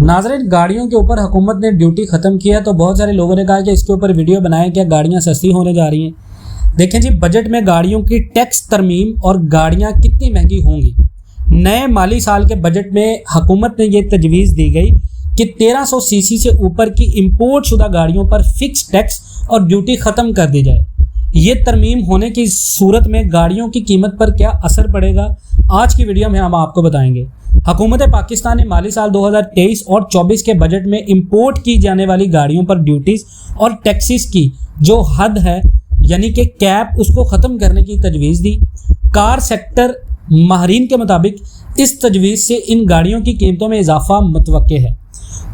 नाज़रीन, गाड़ियों के ऊपर हुकूमत ने ड्यूटी ख़त्म किया तो बहुत सारे लोगों ने कहा कि इसके ऊपर वीडियो बनाएं, क्या गाड़ियां सस्ती होने जा रही हैं। देखें जी, बजट में गाड़ियों की टैक्स तरमीम और गाड़ियां कितनी महंगी होंगी। नए माली साल के बजट में हुकूमत ने यह तजवीज़ दी गई कि 1300 सीसी से ऊपर की इम्पोर्ट शुदा गाड़ियों पर फिक्स टैक्स और ड्यूटी ख़त्म कर दी जाए। ये तरमीम होने की सूरत में गाड़ियों की कीमत पर क्या असर पड़ेगा, आज की वीडियो में हम आपको बताएंगे। हुकूमत पाकिस्तान ने माली साल 2023 और 24 के बजट में इंपोर्ट की जाने वाली गाड़ियों पर ड्यूटीज़ और टैक्सेस की जो हद है यानी कि कैप, उसको ख़त्म करने की तजवीज़ दी। कार सेक्टर माहरीन के मुताबिक इस तजवीज़ से इन गाड़ियों की कीमतों में इजाफा मुतवक्के है।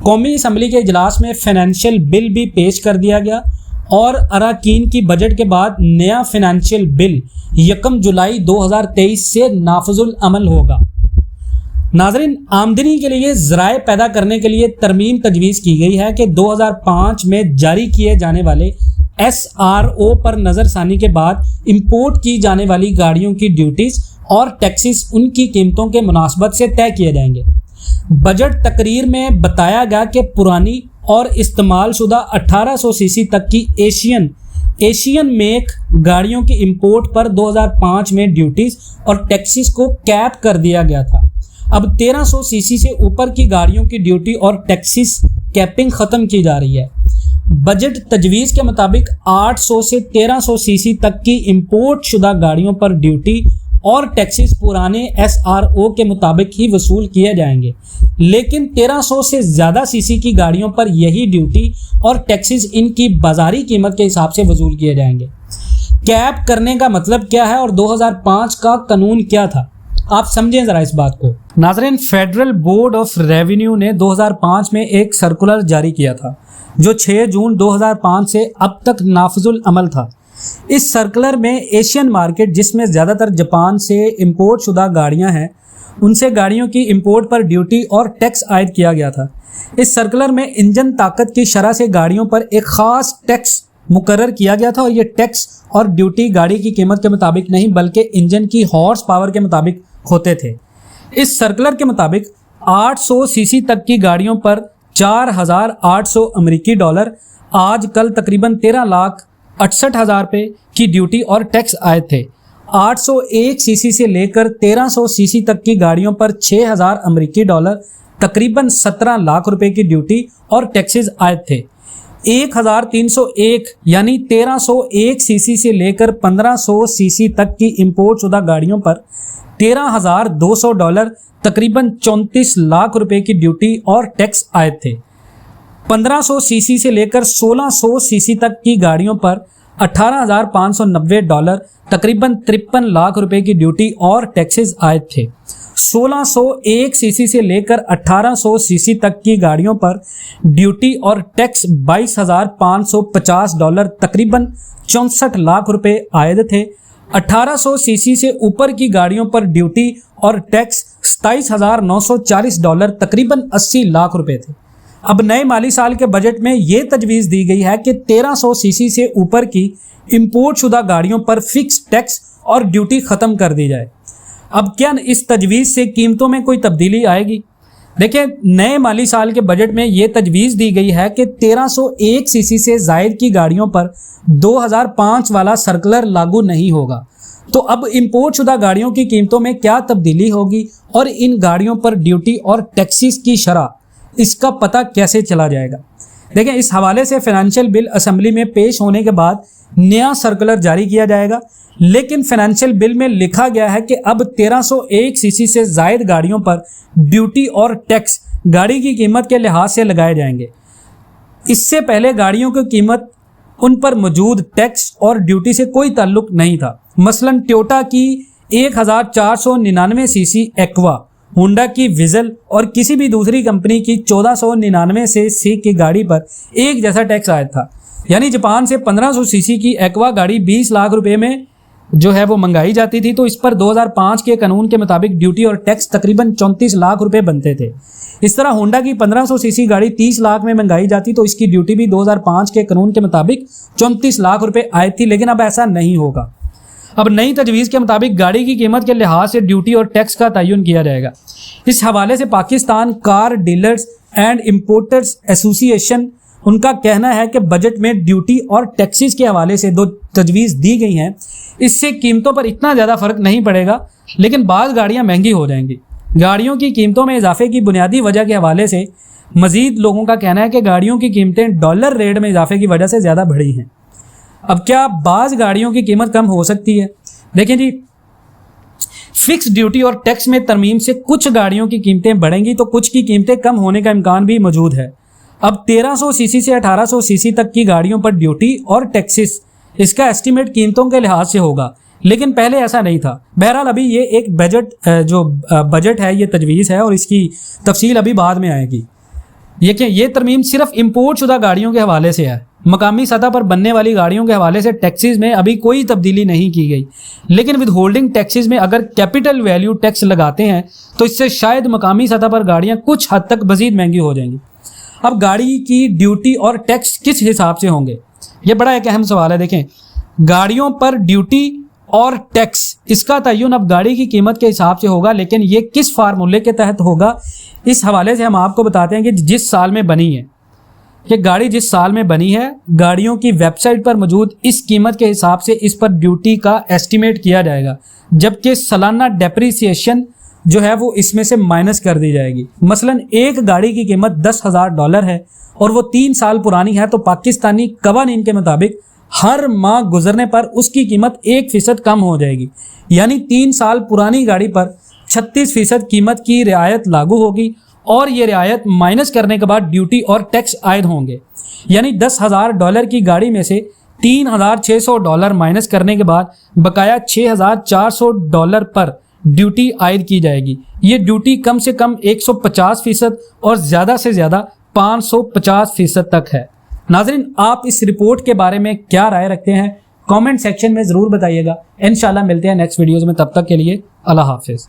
कौमी असम्बली के इजलास में फाइनेंशियल बिल भी पेश कर दिया गया और अरकान की बजट के बाद नया फाइनेंशियल बिल 1 जुलाई 2023 से नाफिजुल अमल होगा। नाज़रीन, आमदनी के लिए ज़राए पैदा करने के लिए तरमीम तजवीज़ की गई है कि 2005 में जारी किए जाने वाले SRO पर नज़रसानी के बाद इंपोर्ट की जाने वाली गाड़ियों की ड्यूटीज़ और टैक्सेस उनकी कीमतों के मुनासबत से तय किए जाएंगे। बजट तकरीर में बताया गया कि पुरानी और इस्तेमाल शुदा 1800 सीसी तक की एशियन मेक गाड़ियों की इंपोर्ट पर 2005 में ड्यूटीज़ और टैक्सेस को कैप कर दिया गया था। अब 1300 सीसी से ऊपर की गाड़ियों की ड्यूटी और टैक्सेस कैपिंग ख़त्म की जा रही है। बजट तजवीज़ के मुताबिक 800 से 1300 सीसी तक की इंपोर्ट शुदा गाड़ियों पर ड्यूटी और टैक्सेस पुराने SRO के मुताबिक ही वसूल किए जाएंगे, लेकिन 1300 से ज़्यादा सीसी की गाड़ियों पर यही ड्यूटी और टैक्सेस इनकी बाजारी कीमत के हिसाब से वसूल किए जाएंगे। कैप करने का मतलब क्या है और 2005 का कानून क्या था, आप समझें ज़रा इस बात को। नाज़रीन, फेडरल बोर्ड ऑफ रेवेन्यू ने 2005 में एक सर्कुलर जारी किया था जो 6 जून 2005 से अब तक नाफिजुल अमल था। इस सर्कुलर में एशियन मार्केट, जिसमें ज़्यादातर जापान से इंपोर्ट शुदा गाड़ियां हैं, उनसे गाड़ियों की इंपोर्ट पर ड्यूटी और टैक्स आयद किया गया था। इस सर्कुलर में इंजन ताकत की शरह से गाड़ियों पर एक ख़ास टैक्स मुकर्रर किया गया था और ये टैक्स और ड्यूटी गाड़ी की कीमत के मुताबिक नहीं बल्कि इंजन की हॉर्स पावर के मुताबिक होते थे। इस सर्कुलर के मुताबिक 800 सीसी तक की गाड़ियों पर 4800 अमेरिकी डॉलर, आजकल तकरीबन 13,68,000 रुपये की ड्यूटी और टैक्स आए थे। 801 सीसी से लेकर 1300 सीसी तक की गाड़ियों पर 6000 अमेरिकी डॉलर, तकरीबन 17 लाख रुपए की ड्यूटी और टैक्सेस आए थे। 1301 यानी 1301 सीसी से लेकर 1500 सीसी तक की इंपोर्ट शुदा गाड़ियों पर 13,200 डॉलर, तकरीबन 34 लाख रुपए की ड्यूटी और टैक्स आए थे। 1500 सीसी से लेकर 1600 सीसी तक की गाड़ियों पर 18,590 डॉलर, तकरीबन 53 लाख रुपए की ड्यूटी और टैक्सेस आए थे। 1601 सीसी से लेकर 1800 सीसी तक की गाड़ियों पर ड्यूटी और टैक्स 22,550 डॉलर, तकरीबन 64 लाख रुपए आयद थे। 1800 सीसी से ऊपर की गाड़ियों पर ड्यूटी और टैक्स 27,940 डॉलर, तकरीबन 80 लाख रुपए थे। अब नए माली साल के बजट में ये तजवीज़ दी गई है कि 1300 सीसी से ऊपर की इंपोर्ट शुदा गाड़ियों पर फिक्स टैक्स और ड्यूटी ख़त्म कर दी जाए। अब क्या इस तजवीज़ से कीमतों में कोई तब्दीली आएगी? देखिए, नए माली साल के बजट में ये तजवीज़ दी गई है कि 1301 सीसी से ज़ायद की गाड़ियों पर 2005 वाला सर्कुलर लागू नहीं होगा। तो अब इंपोर्ट शुदा गाड़ियों की कीमतों में क्या तब्दीली होगी और इन गाड़ियों पर ड्यूटी और टैक्सेस की शरह, इसका पता कैसे चला जाएगा? देखें, इस हवाले से फाइनेंशियल बिल असम्बली में पेश होने के बाद नया सर्कुलर जारी किया जाएगा, लेकिन फाइनेंशियल बिल में लिखा गया है कि अब 1301 सीसी से ज़ायद गाड़ियों पर ड्यूटी और टैक्स गाड़ी की कीमत के लिहाज से लगाए जाएंगे। इससे पहले गाड़ियों की कीमत उन पर मौजूद टैक्स और ड्यूटी से कोई ताल्लुक नहीं था। मसलन टोयोटा की 1499 सीसी एक्वा, होंडा की विजल और किसी भी दूसरी कंपनी की 1499 सी की गाड़ी पर एक जैसा टैक्स आया था। यानी जापान से 1500 सीसी की एक्वा गाड़ी 20 लाख रुपए में जो है वो मंगाई जाती थी, तो इस पर 2005 के कानून के मुताबिक ड्यूटी और टैक्स तकरीबन 34 लाख रुपए बनते थे। इस तरह होंडा की 1500 सीसी गाड़ी 30 लाख में मंगाई जाती तो इसकी ड्यूटी भी 2005 के कानून के मुताबिक 34 लाख रुपए आई थी, लेकिन अब ऐसा नहीं होगा। अब नई तजवीज़ के मुताबिक गाड़ी की कीमत के लिहाज से ड्यूटी और टैक्स का तयन किया जाएगा। इस हवाले से Pakistan car dealers and importers association, उनका कहना है कि बजट में ड्यूटी और टैक्सेस के हवाले से दो तजवीज़ दी गई हैं, इससे कीमतों पर इतना ज़्यादा फ़र्क नहीं पड़ेगा, लेकिन बाद गाड़ियाँ महंगी हो जाएंगी। गाड़ियों की कीमतों में इजाफे की बुनियादी वजह के हवाले से मज़ीद लोगों का कहना है कि गाड़ियों की कीमतें डॉलर रेट में इजाफे की वजह से ज़्यादा बढ़ी हैं। अब क्या बाज़ गाड़ियों की कीमत कम हो सकती है? देखें जी, फिक्स ड्यूटी और टैक्स में तरमीम से कुछ गाड़ियों की कीमतें बढ़ेंगी तो कुछ की कीमतें कम होने का इम्कान भी मौजूद है। अब 1300 सीसी से 1800 सीसी तक की गाड़ियों पर ड्यूटी और टैक्सेस, इसका एस्टीमेट कीमतों के लिहाज से होगा, लेकिन पहले ऐसा नहीं था। बहरहाल अभी ये एक बजट है, ये तजवीज़ है और इसकी तफसील अभी बाद में आएगी। ये तरमीम सिर्फ इंपोर्ट शुदा गाड़ियों के हवाले से है। मकामी सतह पर बनने वाली गाड़ियों के हवाले से टैक्सेस में अभी कोई तब्दीली नहीं की गई, लेकिन विद होल्डिंग टैक्सेस में अगर कैपिटल वैल्यू टैक्स लगाते हैं तो इससे शायद मकामी सतह पर गाड़ियाँ कुछ हद तक मज़ीद महंगी हो जाएंगी। अब गाड़ी की ड्यूटी और टैक्स किस हिसाब से होंगे, ये बड़ा एक अहम सवाल है। देखें, गाड़ियों पर ड्यूटी और टैक्स, इसका तयन अब गाड़ी की कीमत के हिसाब से होगा, लेकिन ये किस फार्मूले के तहत होगा, इस हवाले से हम आपको बताते हैं कि जिस साल में बनी है, ये गाड़ी जिस साल में बनी है, गाड़ियों की वेबसाइट पर मौजूद इस कीमत के हिसाब से इस पर ड्यूटी का एस्टीमेट किया जाएगा, जबकि सालाना डेप्रीसिएशन जो है वो इसमें से माइनस कर दी जाएगी। मसलन एक गाड़ी की कीमत $10,000 है और वो 3 साल पुरानी है, तो पाकिस्तानी कवानीन के मुताबिक हर माह गुजरने पर उसकी कीमत 1% कम हो जाएगी, यानी 3 साल पुरानी गाड़ी पर 36% कीमत की रियायत लागू होगी और ये रियायत माइनस करने के बाद ड्यूटी और टैक्स आयद होंगे। यानी $10,000 की गाड़ी में से $3,600 माइनस करने के बाद बकाया $6,400 पर ड्यूटी आयद की जाएगी। ये ड्यूटी कम से कम 150% और ज़्यादा से ज़्यादा 550% तक है। नाज़रीन, आप इस रिपोर्ट के बारे में क्या राय रखते हैं, कमेंट सेक्शन में ज़रूर बताइएगा। इंशाल्लाह मिलते हैं नेक्स्ट वीडियोज़ में, तब तक के लिए अल्लाह हाफ़िज़।